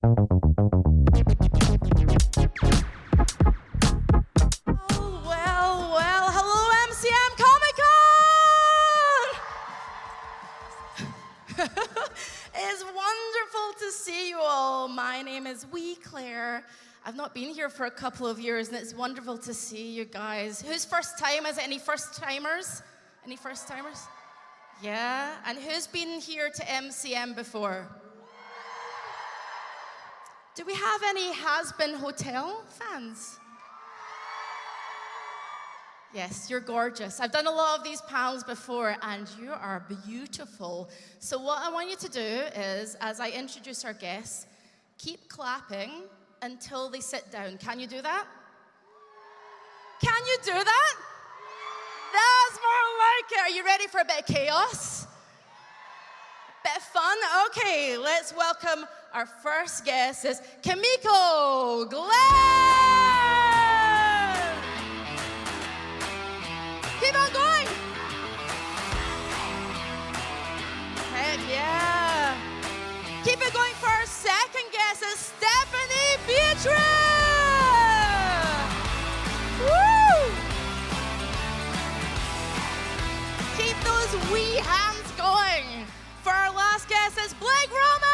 Well, hello MCM Comic Con! It's wonderful to see you all. My name is Wee Claire. I've not been here for a couple of years, and it's wonderful to see you guys. Who's first time? Is it any first timers? Any first timers? Yeah, and who's been here to MCM before? Do we have any Hazbin Hotel fans? Yes, you're gorgeous. I've done a lot of these panels before, and you are beautiful. So what I want you to do is, as I introduce our guests, keep clapping until they sit down. Can you do that? Can you do that? That's more like it. Are you ready for a bit of chaos? Bit of fun? Okay, let's welcome our first guest is Kimiko Glenn! Keep on going! Heck yeah! Keep it going for our second guest is Stephanie Beatriz! Woo! Keep those wee hands going. For our last guest is Blake Roman!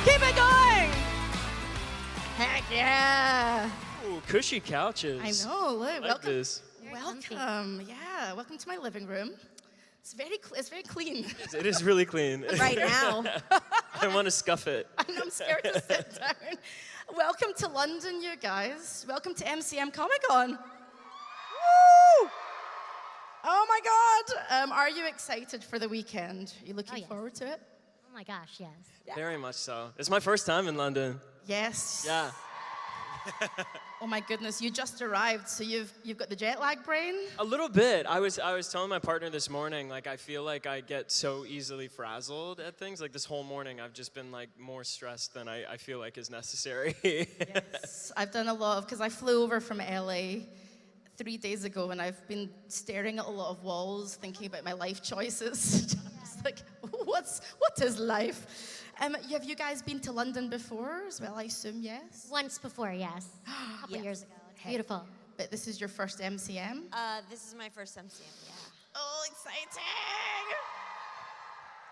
Keep it going! Heck yeah! Ooh, cushy couches. I know, look, I like welcome. this. Welcome, yeah, welcome to my living room. It's very clean. It is really clean. Right now. I want to scuff it. I'm scared to sit down. Welcome to London, you guys. Welcome to MCM Comic Con. Woo! Oh my God! Are you excited for the weekend? Are you looking forward to it? Oh my gosh, yes. Yeah. Very much so. It's my first time in London. Yes. Yeah. Oh my goodness, you just arrived, so you've got the jet lag brain? A little bit. I was telling my partner this morning, like, I feel like I get so easily frazzled at things. Like, this whole morning, I've just been, like, more stressed than I feel like is necessary. Yes, I've done a lot of, because I flew over from LA 3 days ago, and I've been staring at a lot of walls, thinking about my life choices. Just like, what is life? Have you guys been to London before as well, I assume, yes? Once before, yes. A couple years ago. It's beautiful. But this is your first MCM? This is my first MCM, yeah. Oh, exciting!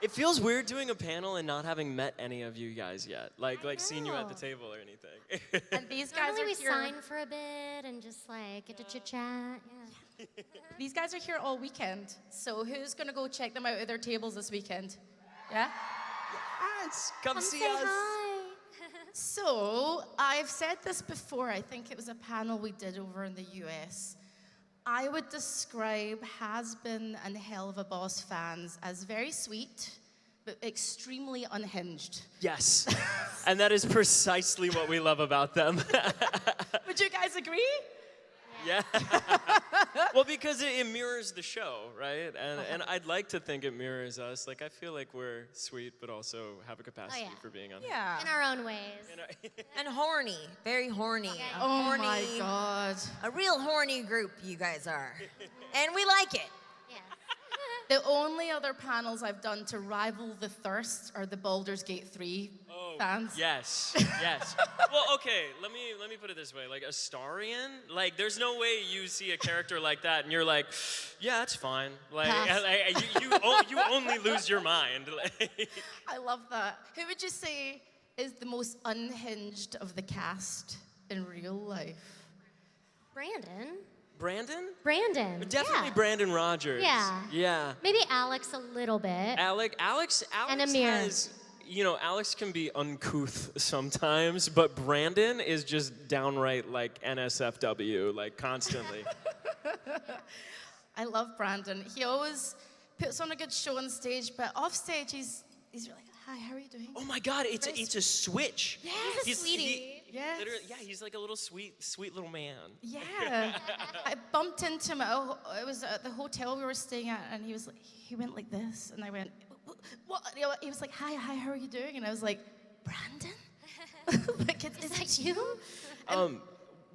It feels weird doing a panel and not having met any of you guys yet. Like seeing you at the know. table or anything. And these guys Normally are we here. sign for a bit and just like get to chit chat. Yeah. These guys are here all weekend. So who's gonna go check them out at their tables this weekend? Yeah? Yes, come see say us. hi. So, I've said this before, I think it was a panel we did over in the US. I would describe Hazbin and Hellaverse fans as very sweet, but extremely unhinged. Yes. And that is precisely what we love about them. Would you guys agree? Yeah. Well, because it mirrors the show, right? And I'd like to think it mirrors us. Like, I feel like we're sweet, but also have a capacity for being on. Yeah. In our own ways. And horny, very horny. A Oh horny, my God. A real horny group you guys are. And we like it. Yes. The only other panels I've done to rival the thirst are the Baldur's Gate 3 fans. Yes, yes. Well, okay, let me put it this way. Like, Astarion, like, there's no way you see a character like that and you're like, yeah, that's fine. Like, you only lose your mind. I love that. Who would you say is the most unhinged of the cast in real life? Brandon. Brandon? Brandon. Definitely yeah. Brandon Rogers. Yeah. Yeah. Maybe Alex a little bit. Alex And Amir. has, you know, Alex can be uncouth sometimes, but Brandon is just downright like NSFW, like constantly. I love Brandon. He always puts on a good show on stage, but off stage he's really, hi, how are you doing? Oh my God, it's a switch. Yeah, He's a sweetie. Yes. Literally, yeah, he's like a little sweet little man. Yeah. I bumped into him. It was at the hotel we were staying at, and he went like this, and I went, what? You know, he was like, hi, how are you doing? And I was like, Brandon? Like, is that you?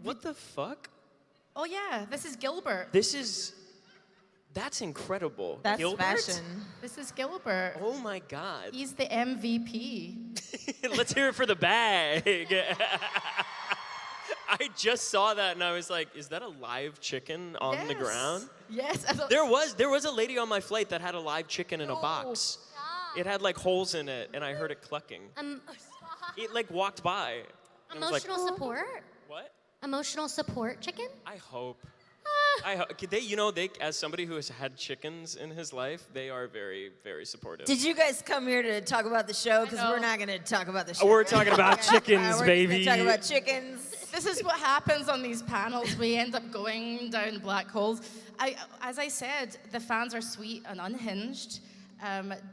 What the fuck? Oh yeah, this is Gilbert. This is That's incredible. That's Gilbert? fashion. This is Gilbert. Oh my God. He's the MVP. Let's hear it for the bag. I just saw that and I was like, is that a live chicken on the ground? Yes. There was a lady on my flight that had a live chicken in a box. It had like holes in it and I heard it clucking. It like walked by. And I was Emotional like, support? what? Emotional support chicken? I hope. They, as somebody who has had chickens in his life, they are very, very supportive. Did you guys come here to talk about the show? Because we're not going to talk about the show. We're talking about chickens, we're baby. We're talking about chickens. This is what happens on these panels. We end up going down black holes. As I said, the fans are sweet and unhinged.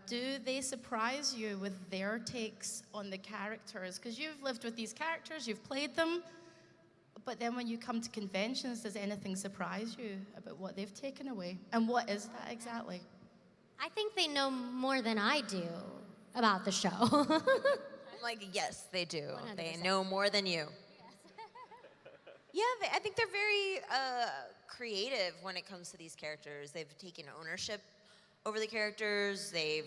Do they surprise you with their takes on the characters? Because you've lived with these characters, you've played them, but then when you come to conventions, does anything surprise you about what they've taken away? And what is that exactly? I think they know more than I do about the show. I'm like, yes, they do. 100%. They know more than you. Yeah, I think they're very creative when it comes to these characters. They've taken ownership over the characters. They've,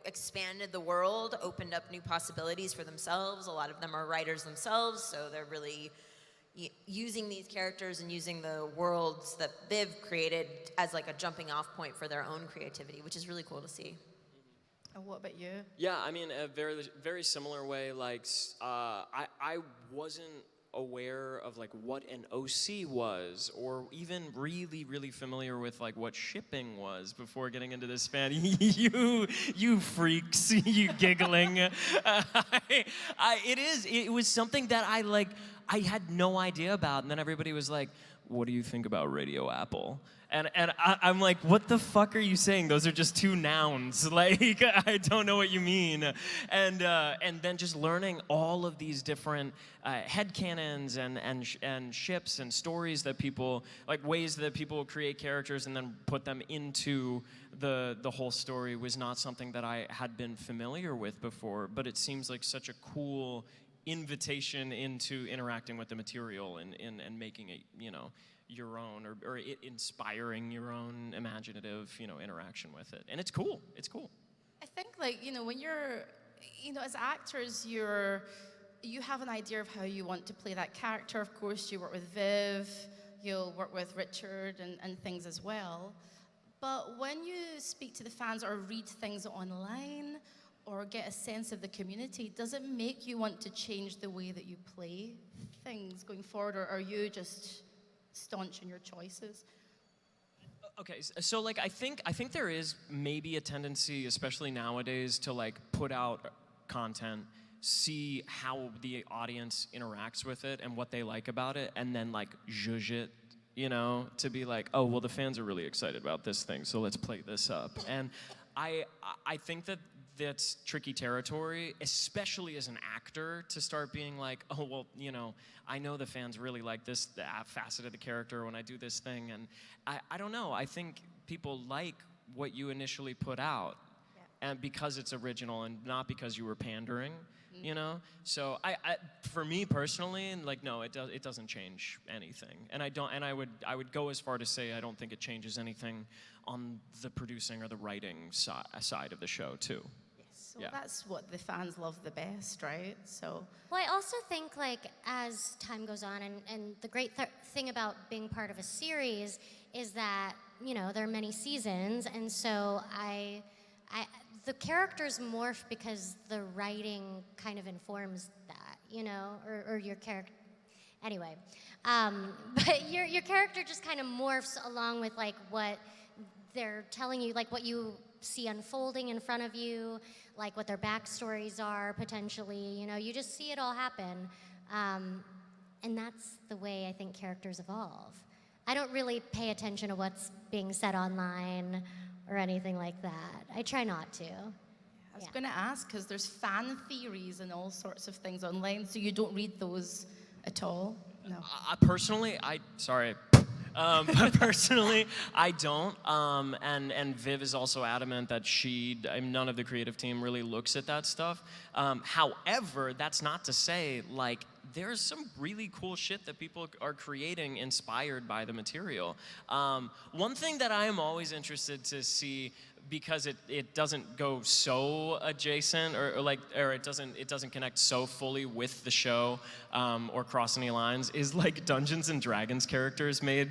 expanded the world, opened up new possibilities for themselves. A lot of them are writers themselves, so they're really using these characters and using the worlds that they've created as like a jumping off point for their own creativity, which is really cool to see. And what about you? Yeah, I mean, a very, very similar way. Like, I wasn't aware of like what an OC was, or even really, really familiar with like what shipping was before getting into this fan. you freaks, you giggling. It was something that I had no idea about, and then everybody was like, "What do you think about Radio Apple?" And I'm like, what the fuck are you saying? Those are just two nouns. Like, I don't know what you mean. And then just learning all of these different headcanons and ships and stories that people, like ways that people create characters and then put them into the whole story was not something that I had been familiar with before, but it seems like such a cool invitation into interacting with the material and making it, your own, or it inspiring your own imaginative, interaction with it. And it's cool. It's cool. I think when you're, as actors, you have an idea of how you want to play that character. Of course, you work with Viv, you'll work with Richard and things as well. But when you speak to the fans or read things online or get a sense of the community, does it make you want to change the way that you play things going forward, or are you just staunch in your choices? Okay, so I think there is maybe a tendency, especially nowadays, to put out content, see how the audience interacts with it and what they like about it, and then zhuzh it, to be like, oh well, the fans are really excited about this thing, so let's play this up. And I think that's tricky territory, especially as an actor, to start being like, oh, well, I know the fans really like this facet of the character when I do this thing. And I don't know. I think people like what you initially put out, and because it's original and not because you were pandering, So for me personally, no, it doesn't change anything. And I would go as far to say I don't think it changes anything on the producing or the writing side of the show too. So that's what the fans love the best, right? So. Well, I also think as time goes on, and the great thing about being part of a series is that, there are many seasons, and so the characters morph because the writing kind of informs that, or your character. Anyway, but your character just kind of morphs along with what they're telling you, what you see unfolding in front of you, what their backstories are potentially. You just see it all happen, and that's the way I think characters evolve. I don't really pay attention to what's being said online or anything like that. I try not to. I was going to ask, because there's fan theories and all sorts of things online, so you don't read those at all? No. Personally, but personally, I don't. And Viv is also adamant that none of the creative team really looks at that stuff. However, that's not to say there's some really cool shit that people are creating inspired by the material. One thing that I am always interested to see, because it doesn't go so adjacent or it doesn't connect so fully with the show or cross any lines, is like Dungeons and Dragons characters made,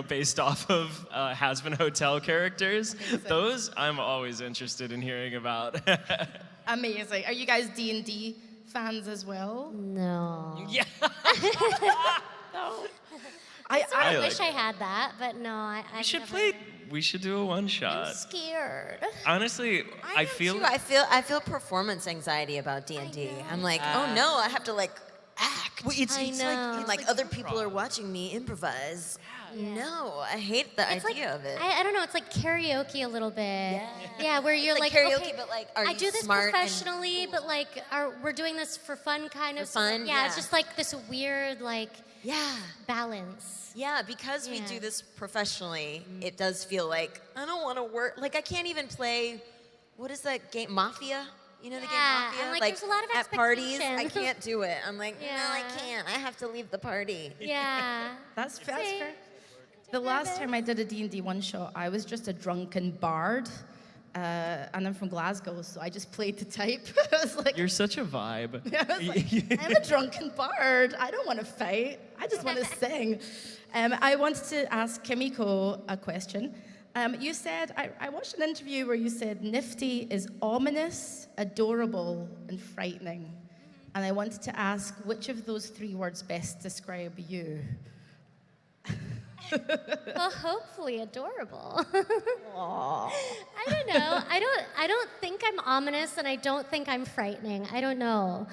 based off of Hazbin Hotel characters. Amazing. Those I'm always interested in hearing about. Amazing. Are you guys D&D fans as well? No. Yeah. No. I wish I had that, but no, We should do a one shot. I'm scared. Honestly, I feel too. I feel performance anxiety about D&D. I'm like, oh no, I have to like act. Well, it's Like other people are watching me improvise. Yeah. No, I hate the It's idea like, of it. I don't know, it's like karaoke a little bit. Yeah, where you're Like like, karaoke, okay, but like, are I you do this smart and professionally, but like, we're doing this for fun kind of. For fun, Yeah, yeah. it's just like this weird like Yeah. balance. Yeah, because we Yeah. do this professionally, it does feel like I don't want to work. Like I can't even play. What is that game? Mafia. You know the game Yeah, Mafia? and, like, there's a lot of at parties, I expectation. can't do it. I'm like, no, I Yeah. can't. I have to leave the party. Yeah. That's fair. See? The last time I did a D&D one-shot, I was just a drunken bard. And I'm from Glasgow, so I just played to type. I was like, You're such a vibe. I was like, I'm a drunken bard. I don't want to fight. I just want to sing. I wanted to ask Kimiko a question. You said, I watched an interview where you said Nifty is ominous, adorable, and frightening. And I wanted to ask which of those three words best describe you? Well, hopefully adorable. I don't know. I don't think I'm ominous, and I don't think I'm frightening. I don't know.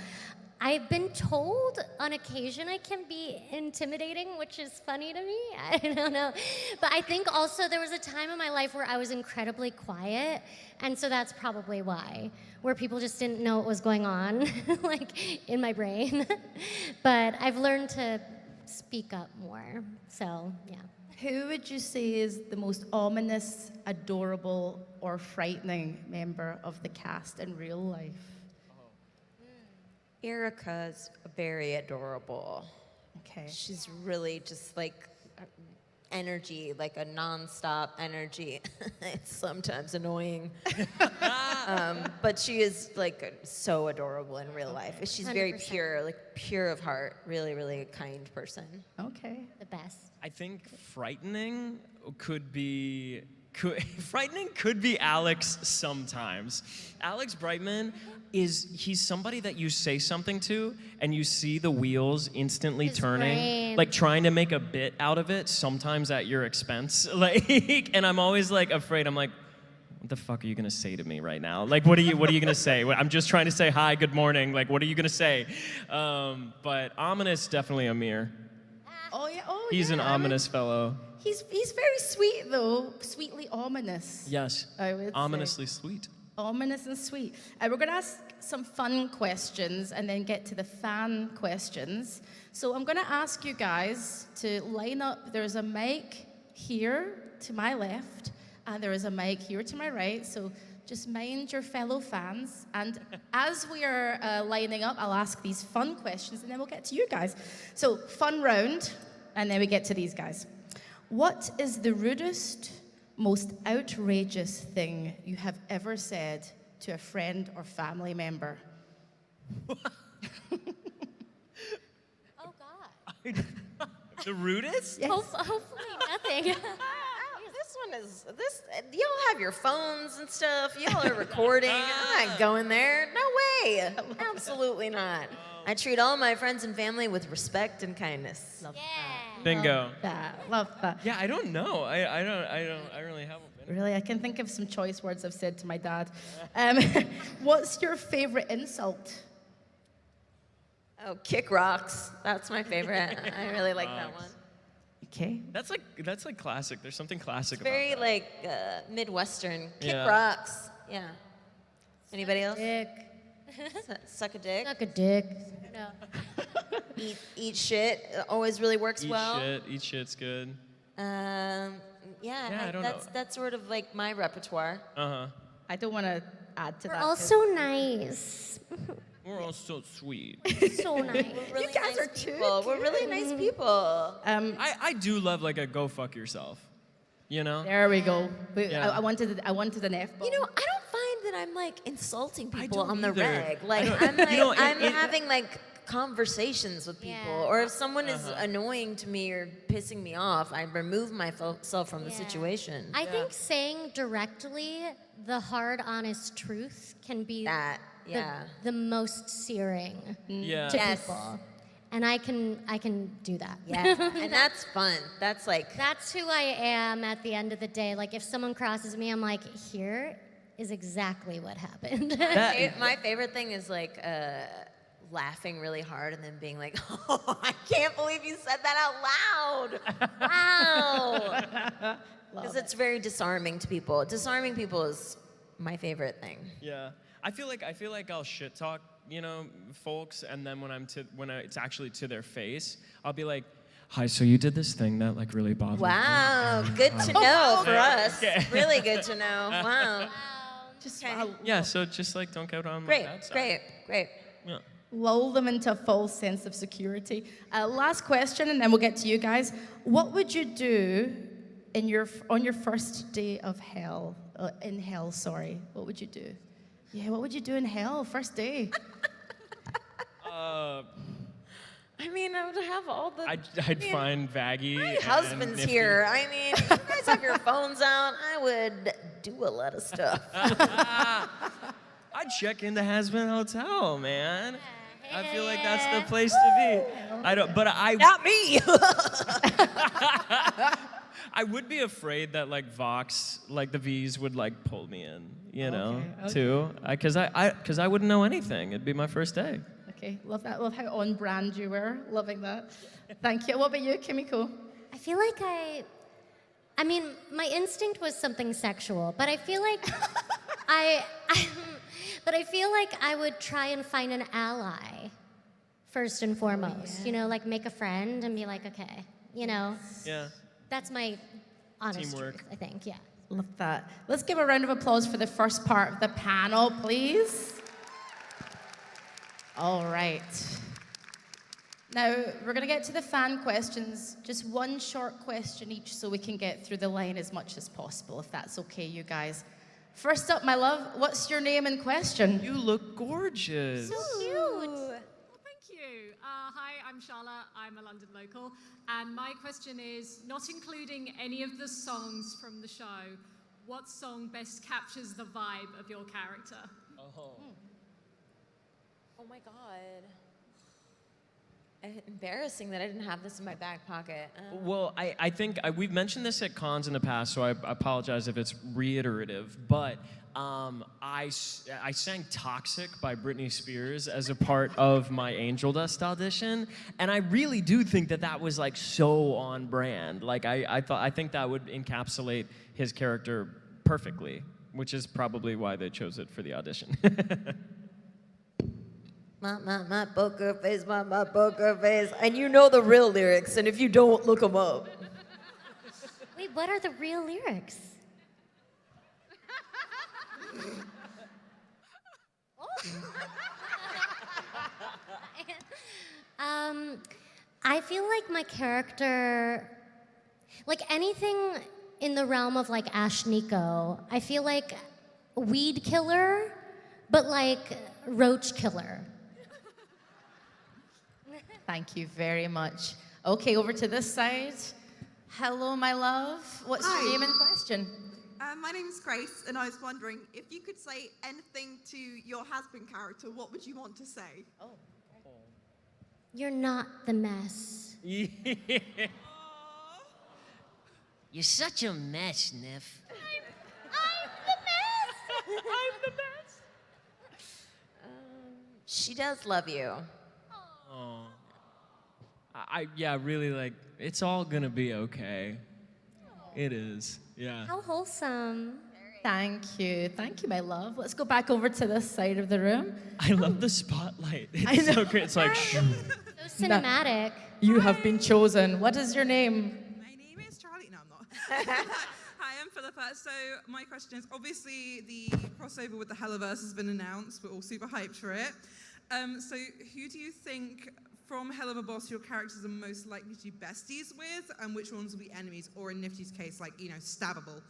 I've been told on occasion I can be intimidating, which is funny to me. I don't know. But I think also there was a time in my life where I was incredibly quiet, and so that's probably why, where people just didn't know what was going on, like in my brain. But I've learned to speak up more. So, yeah. Who would you say is the most ominous, adorable, or frightening member of the cast in real life? Erica's very adorable. Okay. She's really just like energy, like a nonstop energy. It's sometimes annoying. But she is like so adorable in real life. She's very 100%. pure, like pure of heart, really, really a kind person. Okay. The best. I think frightening could be Alex sometimes. Alex Brightman he's somebody that you say something to and you see the wheels instantly His turning, brain. like trying to make a bit out of it, sometimes at your expense. Like, and I'm always like afraid. I'm like, what the fuck are you gonna say to me right now? Like, what are you gonna say? I'm just trying to say hi, good morning. Like, what are you gonna say? But ominous, definitely Amir. Oh yeah. Oh He's yeah. an ominous fellow. He's very sweet though, sweetly ominous. Yes. I would say. Ominously sweet. Ominous and sweet. We're going to ask some fun questions and then get to the fan questions. So I'm going to ask you guys to line up. There's a mic here to my left, and there is a mic here to my right. So just mind your fellow fans. And as we are lining up, I'll ask these fun questions, and then we'll get to you guys. So fun round, and then we get to these guys. What is the rudest, most outrageous thing you have ever said to a friend or family member? Oh, God. The rudest? Yes. Hopefully nothing. Y'all have your phones and stuff. Y'all are recording. I'm not going there. No way. Absolutely not. I treat all my friends and family with respect and kindness. Love Yeah. Bingo. Love that. Yeah, I don't know. I really haven't been. Really, I can think of some choice words I've said to my dad. What's your favorite insult? Oh, kick rocks. That's my favorite. I really like that one. Okay. That's like classic. There's something classic about Very that. like Midwestern. Kick Yeah. rocks. Yeah. Anybody else? Dick. Suck a dick. Suck a dick. No. Eat shit. Always really works well. Eat shit's good. Yeah, I don't know. that's sort of like my repertoire. Uh-huh. I don't want to add to We're that. all 'cause so nice. We're all so sweet. So nice. We're really guys nice are too people. We're really nice people. I do love like a go fuck yourself. You know? There we go. Yeah. I wanted an F-bomb. You know, I don't find that I'm like insulting people don't on the either. reg. Like I I'm don't- you know, I'm it- having like conversations with people, Yeah. or if someone is annoying to me or pissing me off, I remove myself from the Yeah. situation. I think saying directly the hard, honest truth can be That, the, yeah. the most searing Yeah. to Yes. people. And I can do that. Yeah, and that's fun. That's like, That's who I am at the end of the day. Like if someone crosses me, I'm like, here is exactly what happened. my favorite thing is like laughing really hard and then being like, oh, I can't believe you said that out loud. Wow. Because it's very disarming to people. Disarming people is my favorite thing. Yeah. I feel like I'll shit talk, you know, folks, and then when it's actually to their face, I'll be like, "Hi, so you did this thing that like really bothered me." Wow, good to know for us. Okay. Really good to know. Wow. Just Okay. Yeah, so just like don't get on my Great, bad side. great. Yeah. lull them into a false sense of security. Last question, and then we'll get to you guys. What would you do on your first day of hell? In hell, sorry. What would you do? Yeah, what would you do in hell first day? I mean, I would have all the. I'd find Vaggie. My and husband's Nifty. here. I mean, if you guys have your phones out, I would do a lot of stuff. I'd check into Hazbin Hotel, man. I feel like that's the Hey. place to be. Not me. I would be afraid that like Vox, like the V's would like pull me in, you know, Okay. too. Because I wouldn't know anything. It'd be my first day. Okay, love that. Love how on brand you were. Loving that. Thank you. What about you, Kimiko? I feel like I mean, my instinct was something sexual, but I feel like but I feel like I would try and find an ally first and foremost. You know, like make a friend and be like, okay, you know, Yeah. that's my honest Teamwork. truth, I think, yeah. Love that. Let's give a round of applause for the first part of the panel, please. All right. Now, we're going to get to the fan questions. Just one short question each so we can get through the line as much as possible, if that's okay, you guys. First up, my love, what's your name and question? You look gorgeous. Cute. Well, thank you. Hi, I'm Charlotte. I'm a London local. And my question is, not including any of the songs from the show, what song best captures the vibe of your character? Oh my God. Embarrassing that I didn't have this in my back pocket. Well, I think we've mentioned this at cons in the past, so I apologize if it's reiterative, but I sang Toxic by Britney Spears as a part of my Angel Dust audition, and I really do think that was like so on brand. Like I think that would encapsulate his character perfectly, which is probably why they chose it for the audition. My poker face, my poker face. And you know the real lyrics, and if you don't, look them up. Wait, what are the real lyrics? I feel like my character, like anything in the realm of like Ash Nico, I feel like weed killer, but like roach killer. Thank you very much. Okay, over to this side. Hello, my love. What's your Hi. name and question? My name's Grace, and I was wondering if you could say anything to your Hazbin character, what would you want to say? You're not the mess. Yeah. You're such a mess, Niff. She does love you. Oh. Yeah, really like, it's all gonna be okay. It is, yeah. How wholesome. Thank you, my love. Let's go back over to this side of the room. I love the spotlight. It's so great. It's like, shoo. So cinematic. You have been chosen. What is your name? My name is Charlie. No, I'm not. Hi, I'm Philippa. So my question is, obviously the crossover with the Hellaverse has been announced. We're all super hyped for it. So who do you think from Hellaverse your characters are most likely to be besties with, and which ones will be enemies, or in Nifty's case, like, you know, stabbable?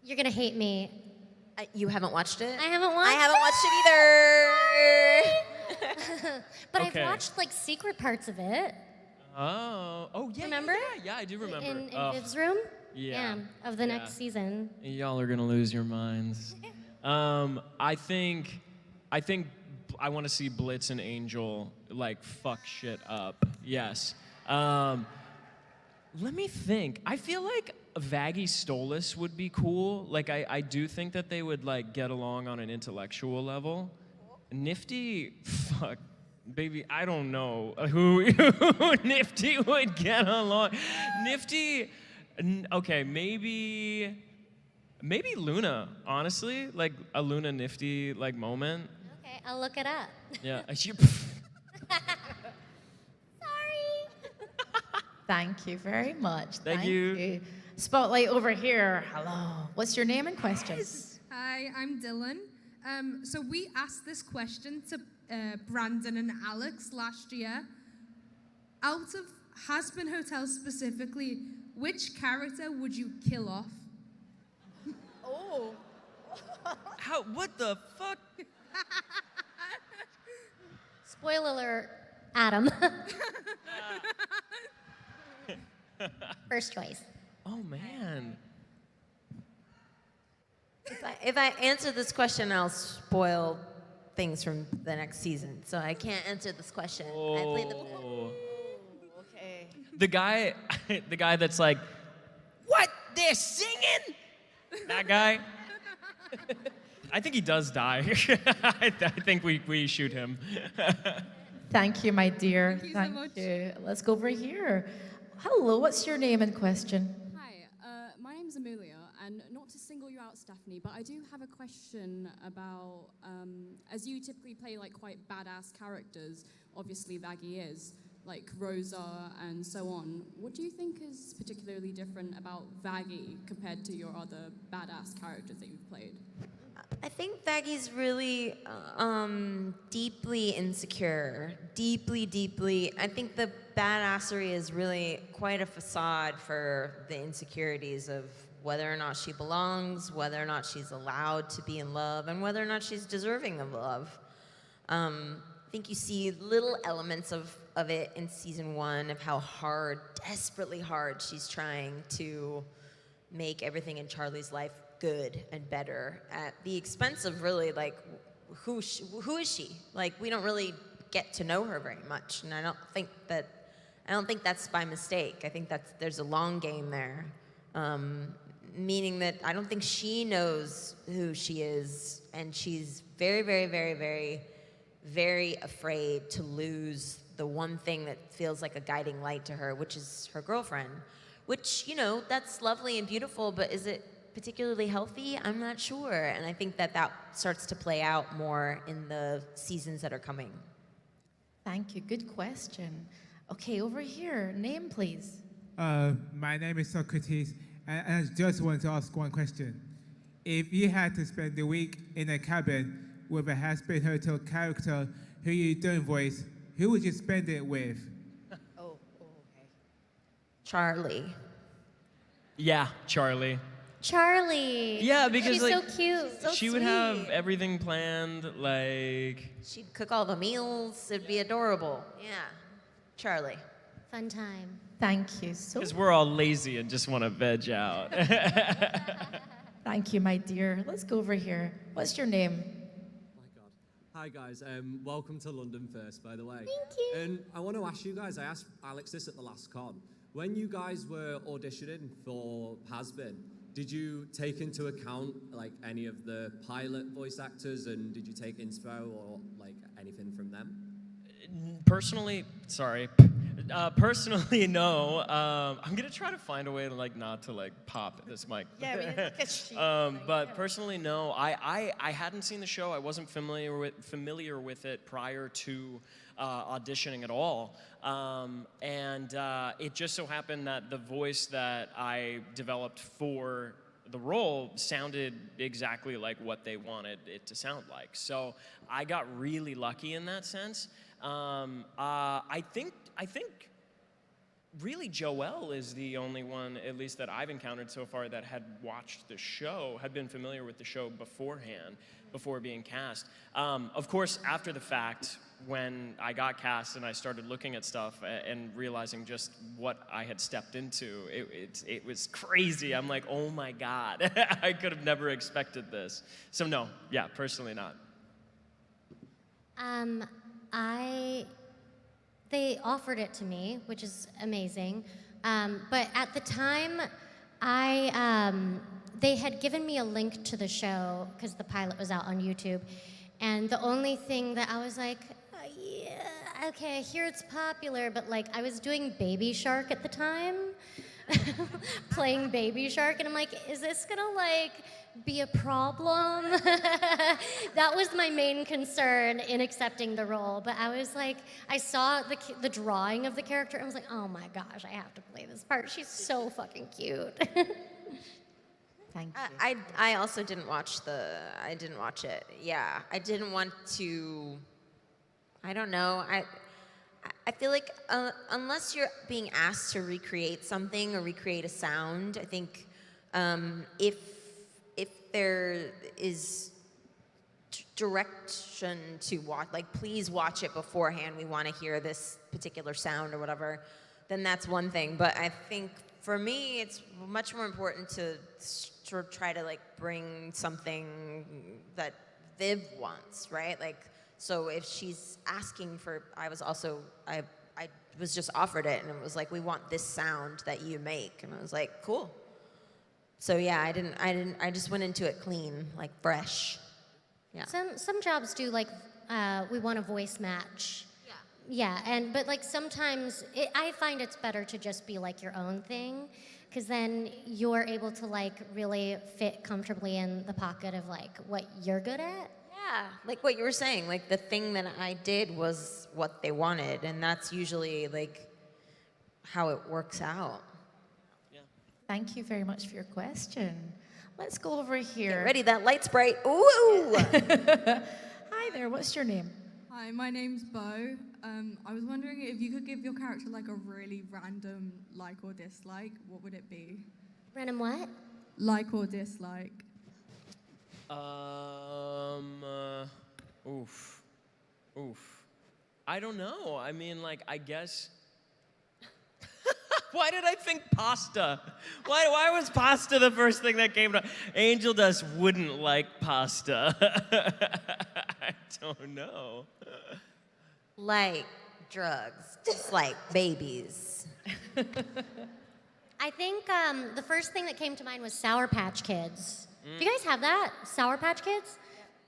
You're gonna hate me. You haven't watched it? I haven't watched I haven't watched it either. But Okay. I've watched like secret parts of it. Oh, yeah. Remember? Yeah, I do remember. In Ugh. Viv's room? Yeah. Of the next season. Y'all are gonna lose your minds. I think I want to see Blitz and Angel like fuck shit up. Yes. Let me think. I feel like Vaggie Stolas would be cool. Like I do think that they would like get along on an intellectual level. Nifty, fuck. Baby, I don't know who Nifty would get along. Nifty, okay, maybe Luna, honestly, like a Luna Nifty like moment. Okay, I'll look it up. Yeah. Sorry. Thank you very much. Thank you. Spotlight over here. Hello. What's your name and question? Hi, I'm Dylan. So we asked this question to Brandon and Alex last year. Out of Hazbin Hotel specifically, which character would you kill off? Oh. How? What the fuck? Spoiler alert, Adam. First choice. Oh man. If I answer this question, I'll spoil things from the next season. So I can't answer this question. I played the. Okay. The guy that's like, what? They're singing? That guy. I think he does die. I think we shoot him. Thank you, my dear. Thank you so much. you. Let's go over here. Hello, what's your name and question? Hi, my name's Amelia, and not to single you out, Stephanie, but I do have a question about, as you typically play like quite badass characters, obviously Vaggie is, like Rosa and so on. What do you think is particularly different about Vaggie compared to your other badass characters that you've played? I think Vaggie's really deeply insecure. Deeply. I think the badassery is really quite a facade for the insecurities of whether or not she belongs, whether or not she's allowed to be in love, and whether or not she's deserving of love. I think you see little elements of it in season 1 of how hard, desperately hard, she's trying to make everything in Charlie's life good and better at the expense of really like who is she? Like we don't really get to know her very much, and I don't think that's by mistake. I think there's a long game there, meaning that I don't think she knows who she is, and she's very, very, very, very, very afraid to lose the one thing that feels like a guiding light to her, which is her girlfriend. Which, you know, that's lovely and beautiful, but is it particularly healthy? I'm not sure. And I think that starts to play out more in the seasons that are coming. Thank you. Good question. Okay, over here. Name, please. My name is Socrates, and I just wanted to ask one question. If you had to spend a week in a cabin with a Hazbin Hotel character who you don't voice, who would you spend it with? Oh, okay. Charlie. Yeah, Charlie. Charlie. Yeah, because she's like so cute. she would have everything planned, like She'd cook all the meals. It'd be adorable. Yeah. Charlie. Fun time. Thank you so because we're all lazy and just want to veg out. Thank you, my dear. Let's go over here. What's your name? My God. Hi guys, welcome to London first, by the way. Thank you. And I want to ask you guys, I asked Alex this at the last con. When you guys were auditioning for Hazbin, did you take into account like any of the pilot voice actors, and did you take inspo or like anything from them? Personally, no. I'm gonna try to find a way to like not to like pop this mic. Yeah, we look at you. But personally, no. I hadn't seen the show. I wasn't familiar with it prior to auditioning at all. And it just so happened that the voice that I developed for the role sounded exactly like what they wanted it to sound like. So I got really lucky in that sense. I think really Joelle is the only one, at least that I've encountered so far, that had watched the show, had been familiar with the show beforehand, before being cast. Of course, after the fact, when I got cast and I started looking at stuff and realizing just what I had stepped into, it was crazy. I'm like, oh my God, I could have never expected this. So no, yeah, personally not. They offered it to me, which is amazing. But at the time, they had given me a link to the show because the pilot was out on YouTube. And the only thing that I was like, yeah, okay, I hear it's popular, but like I was doing Baby Shark at the time, playing Baby Shark, and I'm like, is this gonna like be a problem? That was my main concern in accepting the role. But I was like, I saw the drawing of the character, and I was like, oh my gosh, I have to play this part. She's so fucking cute. Thank you. I also didn't watch I didn't watch it. Yeah, I didn't want to. I don't know. I feel like unless you're being asked to recreate something or recreate a sound, I think if there is direction to watch, like please watch it beforehand, we want to hear this particular sound or whatever, then that's one thing. But I think for me, it's much more important to sort of try to like bring something that Viv wants, right? Like, so if she's asking for, I was just offered it, and it was like, we want this sound that you make, and I was like, cool. So yeah, I just went into it clean, like fresh. Yeah. Some jobs do like, we want a voice match. Yeah, but like sometimes I find it's better to just be like your own thing, because then you're able to like really fit comfortably in the pocket of like what you're good at. Yeah, like what you were saying, like the thing that I did was what they wanted, and that's usually like how it works out. Yeah. Thank you very much for your question. Let's go over here. Get ready, that light's bright. Ooh! Hi there, what's your name? Hi, my name's Bo. I was wondering if you could give your character like a really random like or dislike, what would it be? Random what? Like or dislike. Oof. I don't know. I mean, like, I guess. Why did I think pasta? Why was pasta the first thing that came to? Angel Dust wouldn't like pasta. I don't know. Like drugs, just like babies. I think the first thing that came to mind was Sour Patch Kids. Do you guys have that? Sour Patch Kids?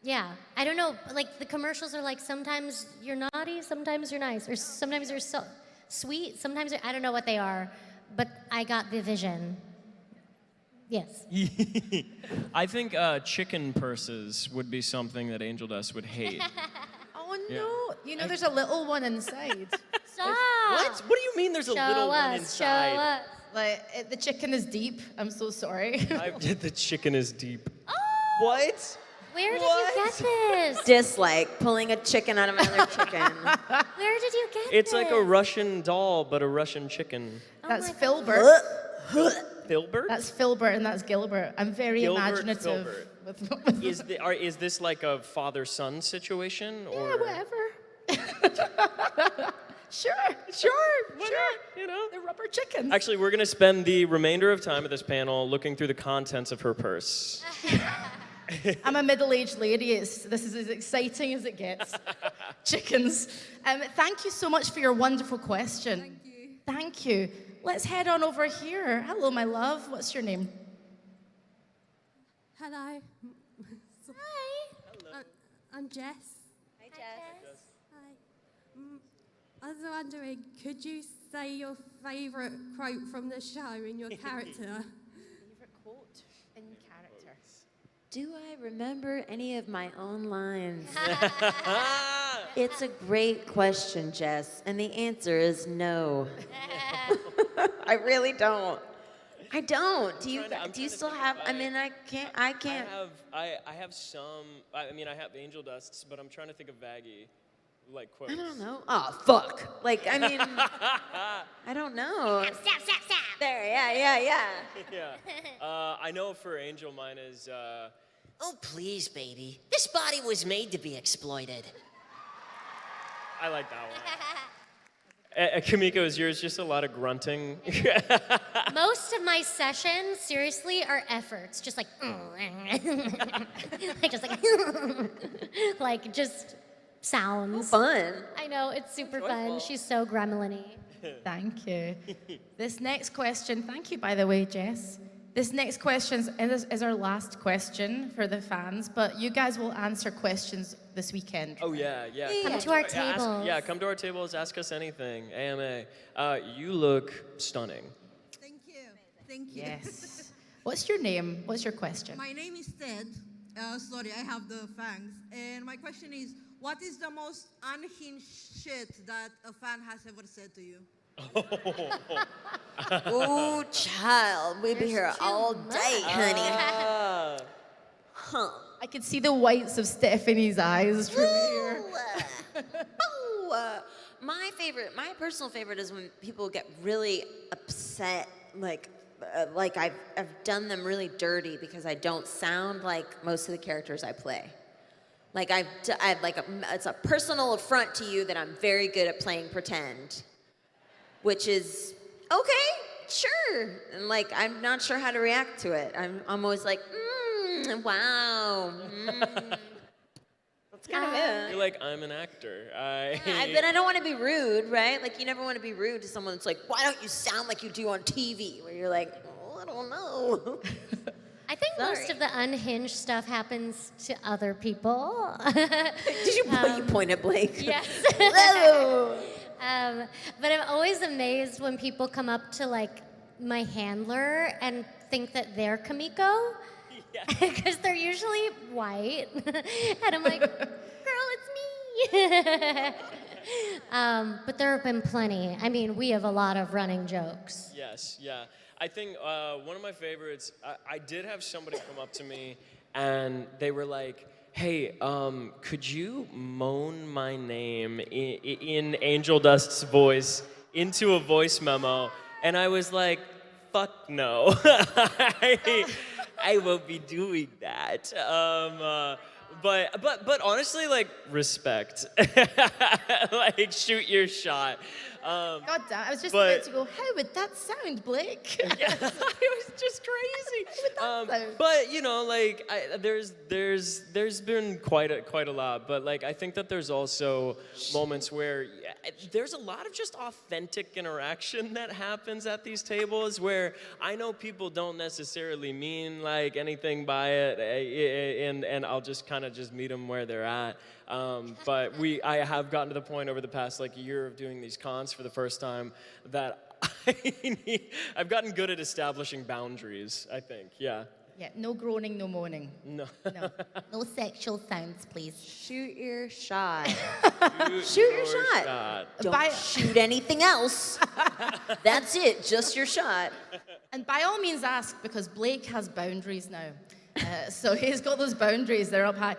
Yeah. I don't know, like the commercials are like, sometimes you're naughty, sometimes you're nice, or sometimes you're so sweet, sometimes I don't know what they are, but I got the vision. Yes. I think chicken purses would be something that Angel Dust would hate. Oh no, you know there's a little one inside. Stop! What? What do you mean there's a little one inside? Show us. Like, the chicken is deep. I'm so sorry. The chicken is deep. Oh! What? Where did you get this? Dislike, pulling a chicken out of another chicken. Where did you get this? It's like a Russian doll, but a Russian chicken. That's Filbert. Filbert? That's Filbert and that's Gilbert. I'm very imaginative. Filbert. Is this like a father-son situation? Or? Yeah, whatever. Sure. You know? The rubber chickens. Actually, we're going to spend the remainder of time at this panel looking through the contents of her purse. I'm a middle-aged lady. This is as exciting as it gets. Chickens. Thank you so much for your wonderful question. Thank you. Thank you. Let's head on over here. Hello, my love. What's your name? Hello. Hi. Hello. I'm Jess. Hi, Jess. Hi. I was wondering, could you say your favourite quote from the show in your character? Favorite quote in character. Do I remember any of my own lines? It's a great question, Jess, and the answer is no. I really don't. I don't. Do you? I'm trying Do you to still think have? if I mean, I can't. I can't. I have some. I mean, I have angel dusts, but I'm trying to think of Vaggie, like quotes. I don't know. Oh fuck! Like I mean, I don't know. Stop. There. Yeah. Yeah. I know for Angel, mine is. Oh, please, baby. This body was made to be exploited. I like that one. Kimiko, is yours just a lot of grunting? Most of my sessions, seriously, are efforts. Just like, like just sounds. Fun. I know, it's super fun. She's so gremlin-y. Thank you. This next question, thank you, by the way, Jess. This next question is our last question for the fans, but you guys will answer questions this weekend. Oh, yeah. Come to our tables. Come to our tables, ask us anything. AMA. You look stunning. Thank you. Yes. What's your name? What's your question? My name is Ted. Sorry, I have the fangs. And my question is, what is the most unhinged shit that a fan has ever said to you? Oh, child, we'd be here all day, honey. Huh. I could see the whites of Stephanie's eyes from here. My personal favorite is when people get really upset, like I've done them really dirty because I don't sound like most of the characters I play. Like it's a personal affront to you that I'm very good at playing pretend, which is okay, sure. And like I'm not sure how to react to it. I'm always like, wow. That's kind of it. You're like, I'm an actor. But I don't want to be rude, right? Like you never want to be rude to someone that's like, why don't you sound like you do on TV? Where you're like, oh, I don't know. I think most of the unhinged stuff happens to other people. Did you point at Blake? Yes. Hello. But I'm always amazed when people come up to like my handler and think that they're Kimiko. Because they're usually white. And I'm like, girl, it's me. But there have been plenty. I mean, we have a lot of running jokes. Yes, yeah. I think one of my favorites, I did have somebody come up to me and they were like, hey, could you moan my name in Angel Dust's voice into a voice memo? And I was like, fuck no. I won't be doing that. But honestly, like, respect. Like, shoot your shot. God damn, I was just about to go, how would that sound, Blake? Yeah, it was just crazy. How would that sound? But you know, like there's been quite a lot. But like I think that there's also moments where there's a lot of just authentic interaction that happens at these tables where I know people don't necessarily mean like anything by it, and I'll just kind of just meet them where they're at. But I have gotten to the point over the past like year of doing these cons for the first time that I've gotten good at establishing boundaries, I think, yeah. Yeah, no groaning, no moaning. No. No sexual sounds, please. Shoot your shot. Shoot your shot. Don't By- shoot anything else. That's it, just your shot. And by all means ask, because Blake has boundaries now. So he's got those boundaries, they're up high.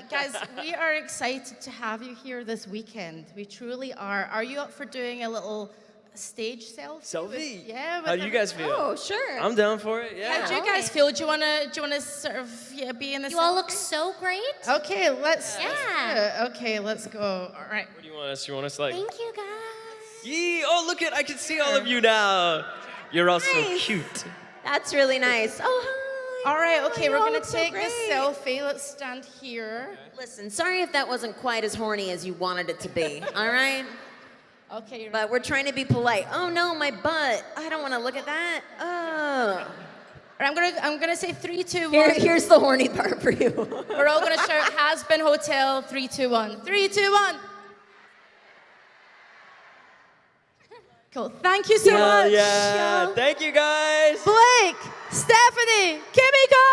Guys, we are excited to have you here this weekend. We truly are. Are you up for doing a little stage selfie? How do you guys feel? Oh, sure. I'm down for it. Yeah. How do you guys feel? Do you wanna sort of be in the? You all look so great. Okay, let's. Yeah. Okay, let's go. All right. What do you want us? You want us like? Thank you, guys. Yee! Oh, look at! I can see all of you now. You're all so Nice. cute. That's really nice. Oh, hi. All right. Okay, we're all gonna look so take this great. selfie. Let's stand here. Listen, sorry if that wasn't quite as horny as you wanted it to be, all right? Okay. But we're trying to be polite. Oh no, my butt. I don't want to look at that. Oh. I'm gonna say 3, 2, 1. Here's the horny part for you. We're all gonna shout Hazbin Hotel 3, 2, 1. 3, 2, 1. Cool. Thank you so much. Yeah. Thank you guys. Blake, Stephanie, Kimiko.